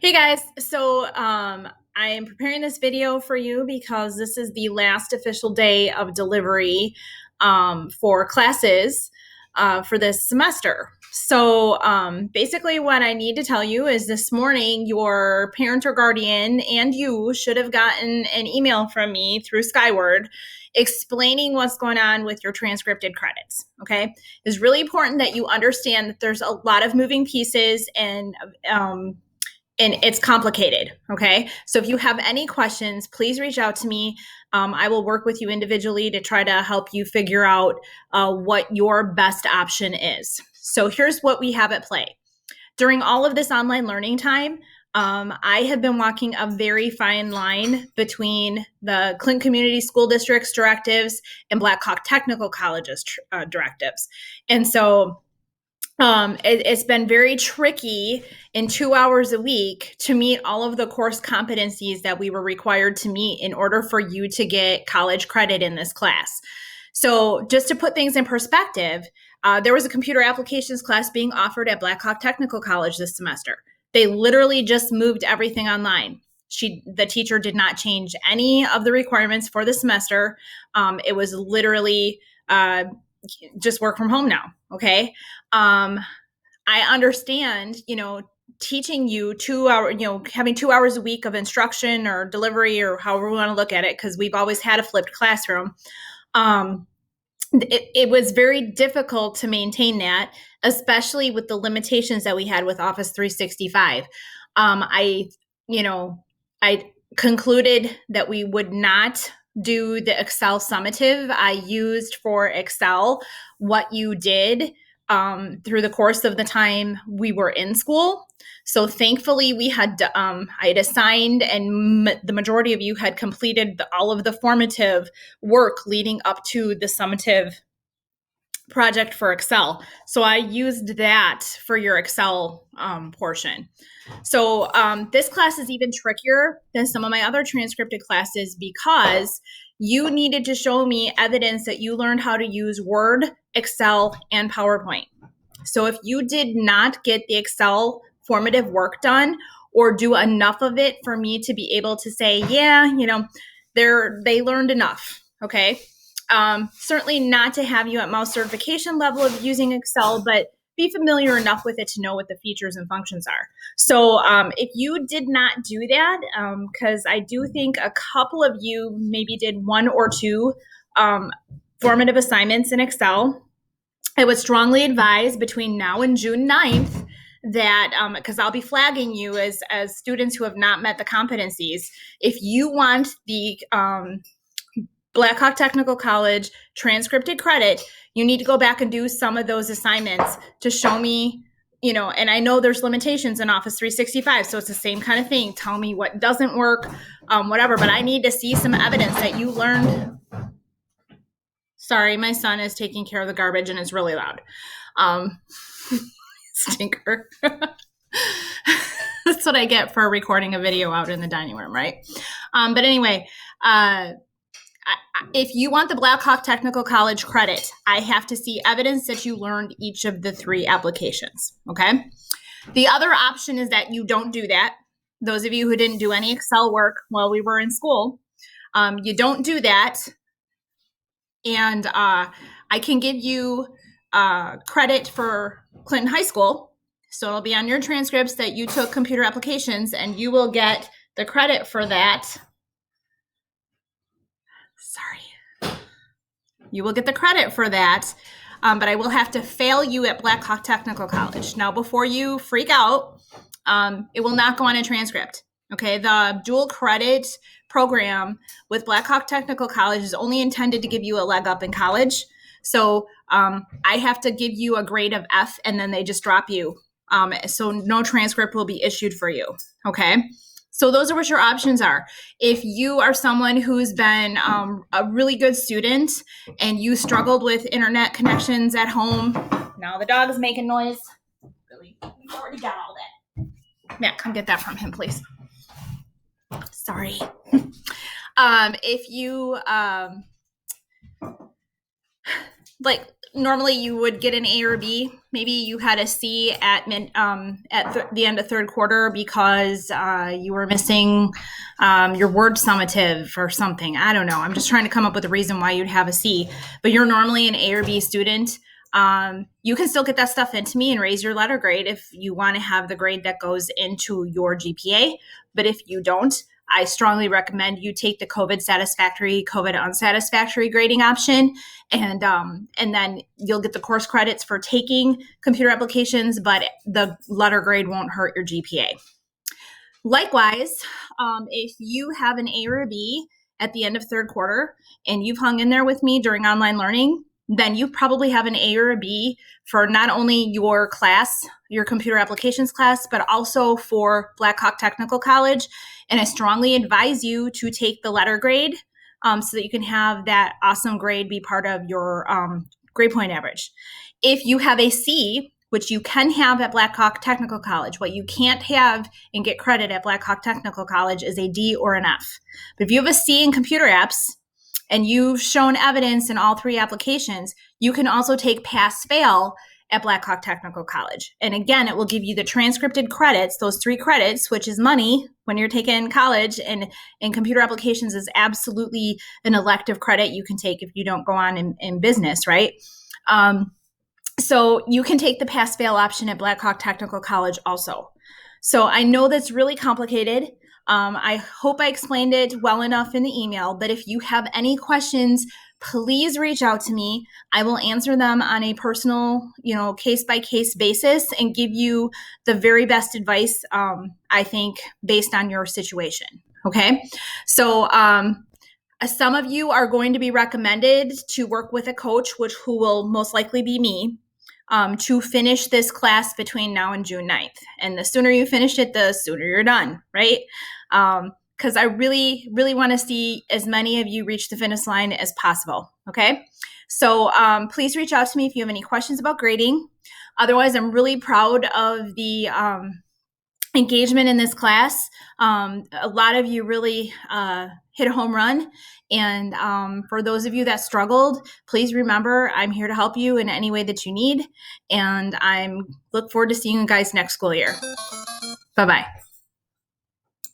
Hey guys, I am preparing this video for you because this is the last official day of delivery for classes for this semester. Basically, what I need to tell you is this morning, your parent or guardian and you should have gotten an email from me through Skyward explaining what's going on with your transcripted credits. Okay, it's really important that you understand that there's a lot of moving pieces and it's complicated. Okay. So if you have any questions, please reach out to me. I will work with you individually to try to help you figure out what your best option is. So here's what we have at play. During all of this online learning time, I have been walking a very fine line between the Clinton Community School District's directives and Black Hawk Technical College's directives. And so it's been very tricky in 2 hours a week to meet all of the course competencies that we were required to meet in order for you to get college credit in this class. So just to put things in perspective, there was a computer applications class being offered at Black Hawk Technical College this semester. They literally just moved everything online. The teacher did not change any of the requirements for the semester. It was literally just work from home now. Okay. I understand, teaching you 2 hour, having 2 hours a week of instruction or delivery or however we want to look at it, because we've always had a flipped classroom. It was very difficult to maintain that, especially with the limitations that we had with Office 365. I concluded that we would not do the Excel summative. I used for Excel what you did through the course of the time we were in school. So thankfully we had, I had assigned and the majority of you had completed all of the formative work leading up to the summative project for Excel. So I used that for your Excel portion. So this class is even trickier than some of my other transcripted classes because you needed to show me evidence that you learned how to use Word, Excel, and PowerPoint. So if you did not get the Excel formative work done or do enough of it for me to be able to say, yeah, they learned enough, okay? Certainly not to have you at mouse certification level of using Excel, but be familiar enough with it to know what the features and functions are. So if you did not do that, because I do think a couple of you maybe did one or two formative assignments in Excel, I would strongly advise between now and June 9th that, because I'll be flagging you as students who have not met the competencies, if you want the Black Hawk Technical College transcripted credit, you need to go back and do some of those assignments to show me, and I know there's limitations in Office 365, so it's the same kind of thing. Tell me what doesn't work, whatever, but I need to see some evidence that you learned. Sorry, my son is taking care of the garbage and it's really loud. Stinker. That's what I get for recording a video out in the dining room, right? But anyway, if you want the Black Hawk Technical College credit, I have to see evidence that you learned each of the 3 applications, okay? The other option is that you don't do that. Those of you who didn't do any Excel work while we were in school, you don't do that. And I can give you credit for Clinton High School. So it'll be on your transcripts that you took computer applications and you will get the credit for that. Sorry. You will get the credit for that, but I will have to fail you at Black Hawk Technical College. Now, before you freak out, it will not go on a transcript. Okay, the dual credit program with Black Hawk Technical College is only intended to give you a leg up in college. So I have to give you a grade of F and then they just drop you. So no transcript will be issued for you. Okay. So those are what your options are. If you are someone who's been a really good student and you struggled with internet connections at home, now the dog is making noise. Really, we've already got all that. Matt, come get that from him, please. Sorry. If you like normally you would get an A or B. Maybe you had a C at the end of third quarter because you were missing your word summative or something. I don't know. I'm just trying to come up with a reason why you'd have a C. But you're normally an A or B student. You can still get that stuff into me and raise your letter grade if you want to have the grade that goes into your GPA. But if you don't, I strongly recommend you take the COVID satisfactory, COVID unsatisfactory grading option, and then you'll get the course credits for taking computer applications, but the letter grade won't hurt your GPA. Likewise, if you have an A or a B at the end of third quarter and you've hung in there with me during online learning, then you probably have an A or a B for not only your class, your computer applications class, but also for Black Hawk Technical College. And I strongly advise you to take the letter grade so that you can have that awesome grade be part of your grade point average. If you have a C, which you can have at Black Hawk Technical College, what you can't have and get credit at Black Hawk Technical College is a D or an F. But if you have a C in computer apps, and you've shown evidence in all three applications, you can also take pass-fail at Black Hawk Technical College. And again, it will give you the transcripted credits, those 3 credits, which is money when you're taking college, and computer applications is absolutely an elective credit you can take if you don't go on in business, right? So you can take the pass-fail option at Black Hawk Technical College also. So I know that's really complicated. I hope I explained it well enough in the email, but if you have any questions, please reach out to me. I will answer them on a personal, case-by-case basis and give you the very best advice, I think, based on your situation. Okay? So some of you are going to be recommended to work with a coach, who will most likely be me, to finish this class between now and June 9th. And the sooner you finish it, the sooner you're done, right? Because I really, really want to see as many of you reach the finish line as possible, okay? So please reach out to me if you have any questions about grading. Otherwise, I'm really proud of the engagement in this class. A lot of you really hit a home run. And for those of you that struggled, please remember I'm here to help you in any way that you need. And I look forward to seeing you guys next school year. Bye-bye.